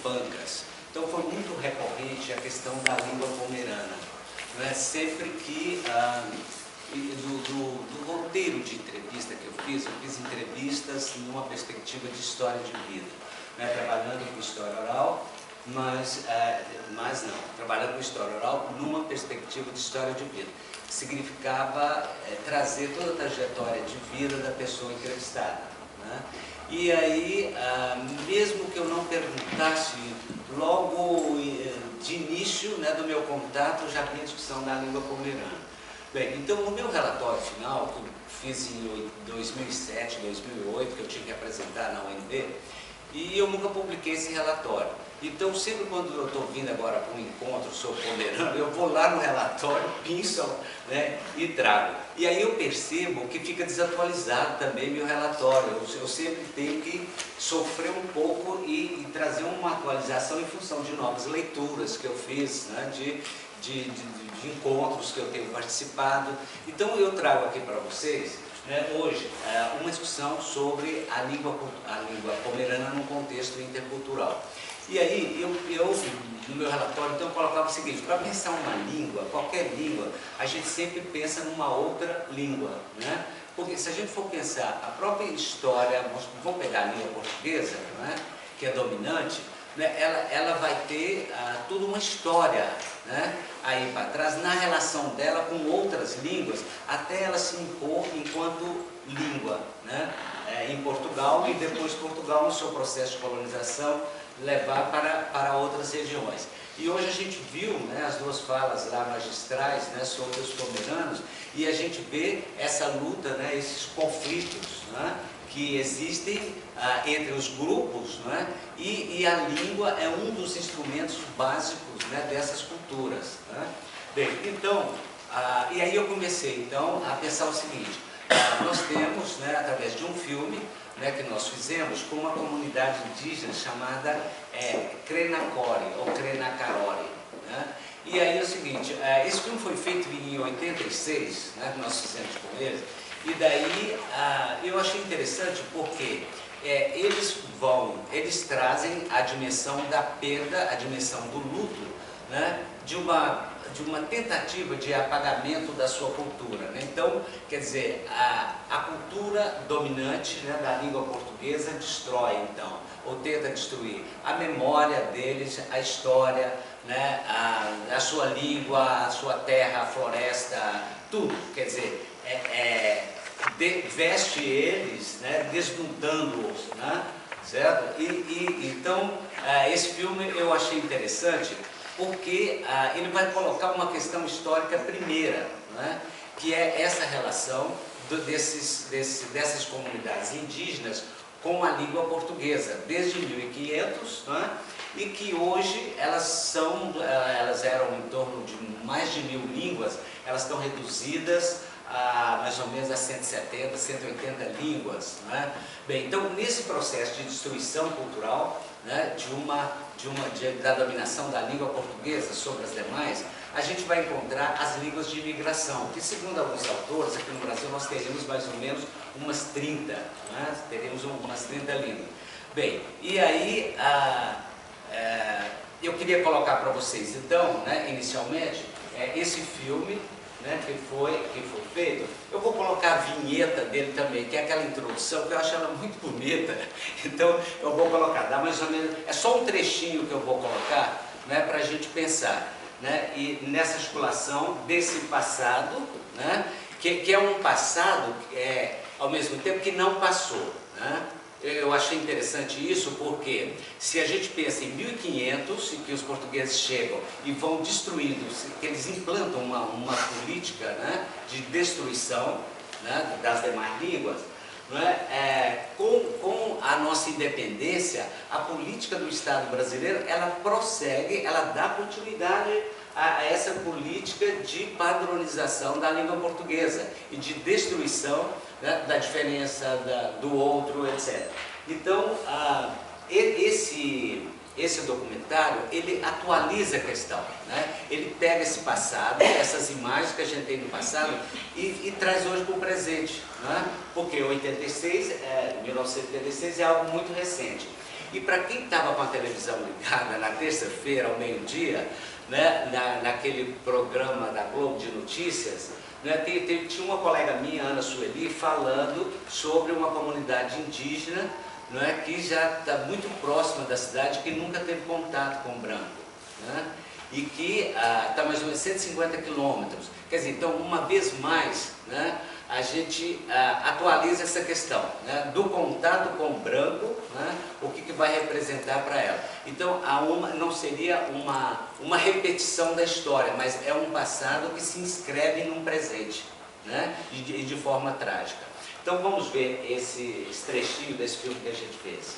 Pancas. Então foi muito recorrente a questão da língua pomerana. Não é? Sempre que, do roteiro de entrevista que eu fiz entrevistas numa perspectiva de história de vida, né? Trabalhando com história oral, mas não, trabalhando com história oral numa perspectiva de história de vida. Significava trazer toda a trajetória de vida da pessoa entrevistada, né? E aí, mesmo que eu não perguntasse, logo de início, né, do meu contato, já havia discussão da língua pomerana. Bem, então no meu relatório final, que eu fiz em 2007, 2008, que eu tinha que apresentar na UNB, e eu nunca publiquei esse relatório. Então, sempre quando eu estou vindo agora para um encontro sobre pomerano, eu vou lá no relatório, pinço, né, e trago. E aí eu percebo que fica desatualizado também meu relatório. Eu sempre tenho que sofrer um pouco e trazer uma atualização em função de novas leituras que eu fiz, né, de encontros que eu tenho participado. Então, eu trago aqui para vocês, né, hoje, uma discussão sobre a língua pomerana num contexto intercultural. E aí, eu no meu relatório, então, eu colocava o seguinte: para pensar uma língua, qualquer língua, a gente sempre pensa numa outra língua, né? Porque se a gente for pensar a própria história, vamos pegar a língua portuguesa, né, que é dominante, né, ela vai ter toda uma história, né, aí para trás, na relação dela com outras línguas, até ela se impor enquanto língua, né, em Portugal, e depois Portugal, no seu processo de colonização, levar para outras regiões. E hoje a gente viu, né, as duas falas lá magistrais, né, sobre os pomeranos, e a gente vê essa luta, né, esses conflitos, né, que existem entre os grupos, né, e a língua é um dos instrumentos básicos, né, dessas culturas, né. Bem, então, e aí eu comecei então a pensar o seguinte: nós temos, né, através de um filme, né, que nós fizemos com uma comunidade indígena chamada Krenacore, ou Krenakarori, né? E aí é o seguinte, esse filme foi feito em 86, né, que nós fizemos com eles, e daí eu achei interessante porque eles trazem a dimensão da perda, a dimensão do luto, né, de uma tentativa de apagamento da sua cultura, né? Então, quer dizer, a cultura dominante, né, da língua portuguesa destrói, então, ou tenta destruir a memória deles, a história, né, a sua língua, a sua terra, a floresta, tudo. Quer dizer, veste eles, né, desnudando-os, né, certo? Então, esse filme eu achei interessante, porque ele vai colocar uma questão histórica primeira, né, que é essa relação dessas comunidades indígenas com a língua portuguesa, desde 1500, né, e que hoje elas eram em torno de mais de 1000 línguas, elas estão reduzidas a mais ou menos a 170, 180 línguas, né? Bem, então nesse processo de destruição cultural, né, da dominação da língua portuguesa sobre as demais, a gente vai encontrar as línguas de imigração, que segundo alguns autores, aqui no Brasil nós teríamos mais ou menos umas 30, né? Teríamos umas 30 línguas. Bem, e aí eu queria colocar para vocês então, né, inicialmente, esse filme, né, que foi feito. Eu vou colocar a vinheta dele também, que é aquela introdução, que eu acho ela muito bonita. Então eu vou colocar, dá mais ou menos, é só um trechinho que eu vou colocar, né, para a gente pensar, né, e nessa articulação desse passado, né, que é um passado ao mesmo tempo que não passou, né. Eu achei interessante isso porque, se a gente pensa em 1500, em que os portugueses chegam e vão destruindo, que eles implantam uma política, né, de destruição, né, das demais línguas, né, com a nossa independência, a política do Estado brasileiro, ela prossegue, ela dá continuidade a essa política de padronização da língua portuguesa e de destruição, né, da diferença do outro, etc. Então, esse documentário, ele atualiza a questão, né? Ele pega esse passado, essas imagens que a gente tem do passado e traz hoje para o presente, né? Porque 1986 é algo muito recente. E para quem estava com a televisão ligada na terça-feira, ao meio-dia, né, naquele programa da Globo de Notícias, né, tinha uma colega minha, Ana Sueli, falando sobre uma comunidade indígena, não é, que já está muito próxima da cidade, que nunca teve contato com o branco, né, e que está mais ou menos 150 quilômetros. Quer dizer, então, uma vez mais, né, a gente atualiza essa questão, né, do contato com o branco, né, o que vai representar para ela. Então, não seria uma repetição da história, mas é um passado que se inscreve num presente, né, e de forma trágica. Então, vamos ver esse trechinho desse filme que a gente fez.